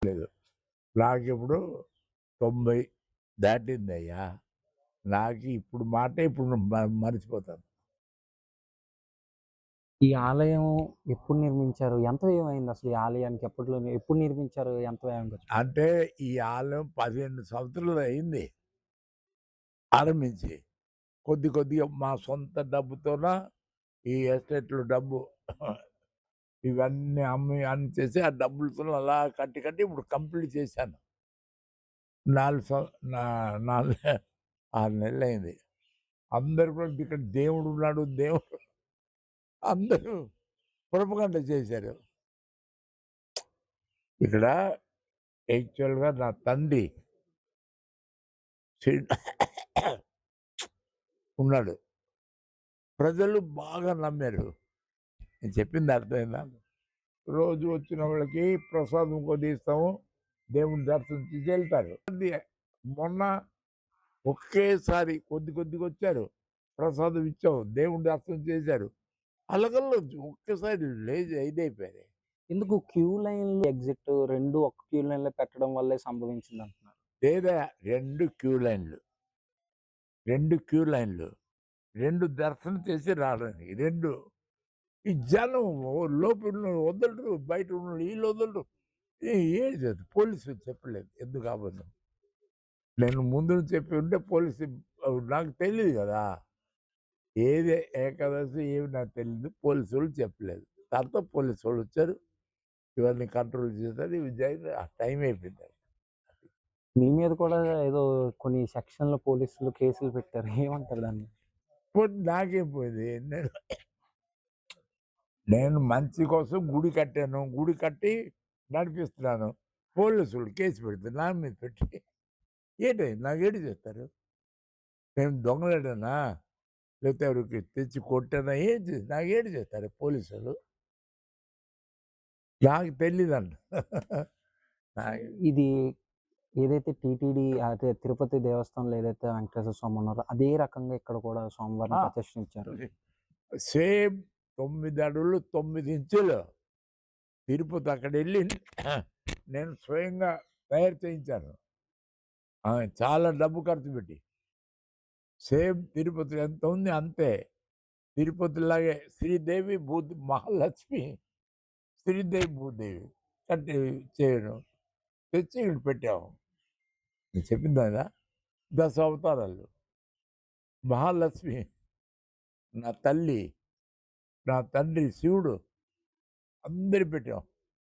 లేదు. నాకిప్పుడు 90 దాటిందయ్యా. నాకు ఇప్పుడు మాటే ఇప్పుడు మర్చిపోతాను. ఈ ఆలయం ఎప్పుడు నిర్మించారు? ఎంత వ్యయం అయింది అసలు ఈ ఆలయానికి? ఎప్పుడు నిర్మించారు? ఎంత వ్యయం ఖర్చు? అంటే ఈ ఆలయం 15 సంవత్సరాలు అయింది ఆరంభించి. కొద్దిగా మా సొంత డబ్బుతోన ఈ ఎస్టేట్‌లో డబ్బు ఇవన్నీ అమ్మి అన్ని చేసి ఆ డబ్బులతోని అలా కట్టి ఇప్పుడు కంప్లీట్ చేశాను. 4 సం నా 4 6 నెలలయింది. అందరూ కూడా ఇక్కడ దేవుడున్నాడు, దేవుడు అందరూ ప్రొపగండ చేశారు. ఇక్కడ యాక్చువల్‌గా నా తండ్రి శ్రీ ఉన్నాడు. ప్రజలు బాగా నమ్మారు. నేను చెప్పింది అర్థమైందా? రోజు వచ్చిన వాళ్ళకి ప్రసాదం కొద్దిగా ఇస్తాము. దేవుని దర్శనం చేసి వెళ్తారు. అది మొన్న ఒకేసారి కొద్దిగొచ్చారు. ప్రసాదం ఇచ్చాము. దేవుని దర్శనం చేశారు. అలకల్లో ఒక్కసారి ఇదైపోయారు. ఎందుకు క్యూ లైన్‌లు ఎగ్జిట్ 2 ఒక్క క్యూ లైన్‌లో పెట్టడం వల్లే సంభవించిందంటున్నారు. లేదా 2 క్యూ లైన్‌లు. 2 క్యూ లైన్‌లు. 2 దర్శనం చేసి రావడానికి. 2 ఈ జనం లోపల వదలరు. బయట ఉన్నోళ్ళు ఈళ్ళు వదలరు. ఏం చేయదు. పోలీసులు చెప్పలేదు. ఎందుకు అబద్ధం. నేను ముందు నుంచి చెప్పి ఉంటే పోలీసు నాకు తెలీదు గదా! ఏది ఏకాదశి ఏమి నాకు తెలీదు. పోలీసోళ్ళు చెప్పలేదు. తర్వాత పోలీసోళ్ళొచ్చారు. ఇవన్నీ కంట్రోల్ చేశారు. ఇవి జరిగి ఆ టైం అయిపోయింది. మీ మీద కూడా ఏదో కొన్ని సెక్షన్‌లో పోలీసులు కేసులు పెట్టారు. ఏమంటారు దాన్ని? పోనీ నాకేం పోయింది. నేను మంచి కోసం గుడి కట్టాను. గుడి కట్టి నడిపిస్తున్నాను. పోలీసులు కేసు పెడితే నా మీద పెట్టి నాకేంటి చేస్తారు? నేను దొంగలడానా? లేకపోతే ఎవరికి తెచ్చి కొట్టానా? నాకేంటి చేస్తారు పోలీసులు? నాకు తెలీదంట. ఇది ఏదైతే టీటీడీ అదే తిరుపతి దేవస్థానంలో ఏదైతే వెంకటేశ్వర స్వామి ఉన్నారో, అదే రకంగా ఇక్కడ కూడా స్వామివారిని ఆ! ప్రతిష్ఠించారు. సేమ్ 9 అడుగులు 9 ఇంచులు తిరుపతి అక్కడెళ్ళి నేను స్వయంగా తయారు చేయించాను. చాలా డబ్బు ఖర్చు పెట్టి. సేమ్ తిరుపతిలో ఎంత ఉంది అంతే. తిరుపతిలాగే శ్రీదేవి, మహాలక్ష్మి, శ్రీదేవి, భూదేవి కట్టి చేయడం. తెచ్చి ఇక్కడ పెట్టాము. నేను చెప్పింది అదా? 10 అవతారాలు. మహాలక్ష్మి, నా తల్లి, నా తండ్రి శివుడు అందరికి పెట్టాం.